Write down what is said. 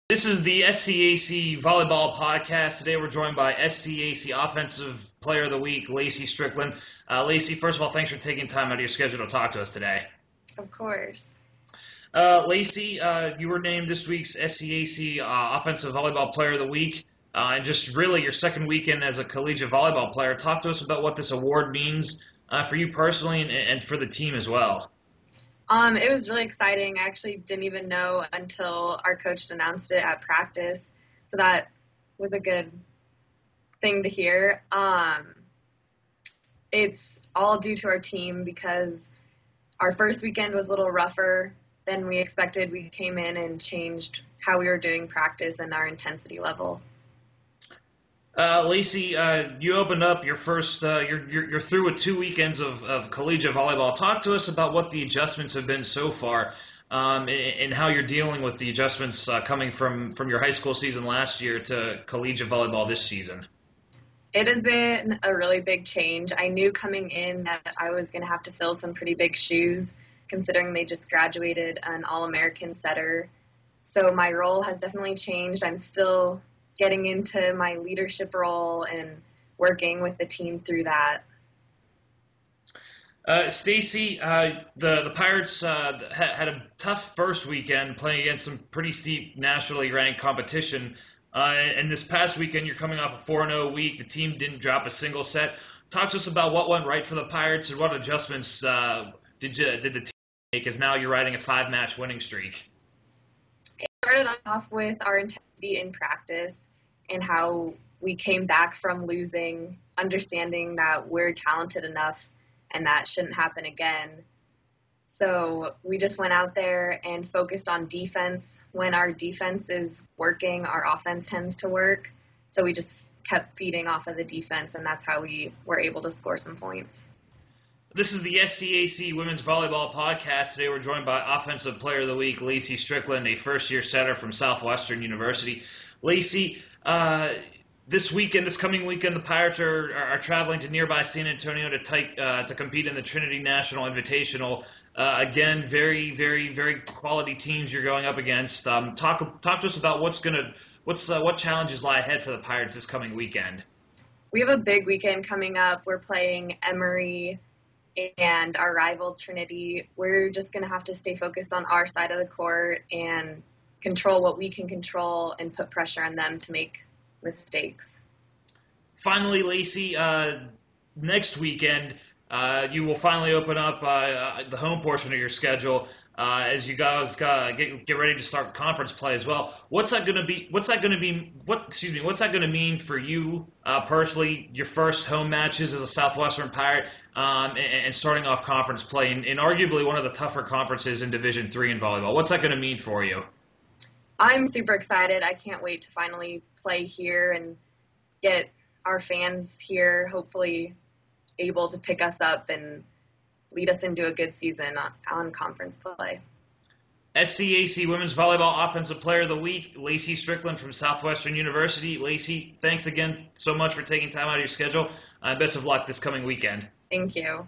This is the SCAC Volleyball Podcast. Today we're joined by SCAC Offensive Player of the Week, Lacey Strickland. Lacey, first of all, thanks for taking time out of your schedule to talk to us today. Of course. Lacey, you were named this week's SCAC Offensive Volleyball Player of the Week, and just really your second weekend as a collegiate volleyball player. Talk to us about what this award means for you personally and for the team as well. It was really exciting. I actually didn't even know until our coach announced it at practice, so that was a good thing to hear. It's all due to our team because our first weekend was a little rougher than we expected. We came in and changed how we were doing practice and our intensity level. Lacey, you opened up your first. You're through with 2 weekends of collegiate volleyball. Talk to us about what the adjustments have been so far, and how you're dealing with the adjustments coming from your high school season last year to collegiate volleyball this season. It has been a really big change. I knew coming in that I was going to have to fill some pretty big shoes, considering they just graduated an All-American setter. So my role has definitely changed. I'm still getting into my leadership role and working with the team through that. Stacy, the Pirates had a tough first weekend playing against some pretty steep nationally ranked competition. And this past weekend, you're coming off a 4-0 week. The team didn't drop a single set. Talk to us about what went right for the Pirates and what adjustments did the team make, as now you're riding a 5-match winning streak. It started off with our intensity in practice and how we came back from losing, understanding that we're talented enough and that shouldn't happen again. So we just went out there and focused on defense. When our defense is working, our offense tends to work. So we just kept feeding off of the defense, and that's how we were able to score some points. This is the SCAC Women's Volleyball Podcast. Today we're joined by Offensive Player of the Week, Lacey Strickland, a first-year setter from Southwestern University. Lacey, this coming weekend, the Pirates are traveling to nearby San Antonio to compete in the Trinity National Invitational. Again, very, very, very quality teams you're going up against. Talk to us about what challenges lie ahead for the Pirates this coming weekend. We have a big weekend coming up. We're playing Emory and our rival Trinity. We're just going to have to stay focused on our side of the court and control what we can control and put pressure on them to make mistakes. Finally, Lacey, next weekend you will finally open up the home portion of your schedule as you guys get ready to start conference play as well. What's that going to mean for you personally? Your first home matches as a Southwestern Pirate, and starting off conference play in arguably one of the tougher conferences in Division III in volleyball. What's that going to mean for you? I'm super excited. I can't wait to finally play here and get our fans here, hopefully able to pick us up and lead us into a good season on conference play. SCAC Women's Volleyball Offensive Player of the Week, Lacey Strickland from Southwestern University. Lacey, thanks again so much for taking time out of your schedule. Best of luck this coming weekend. Thank you.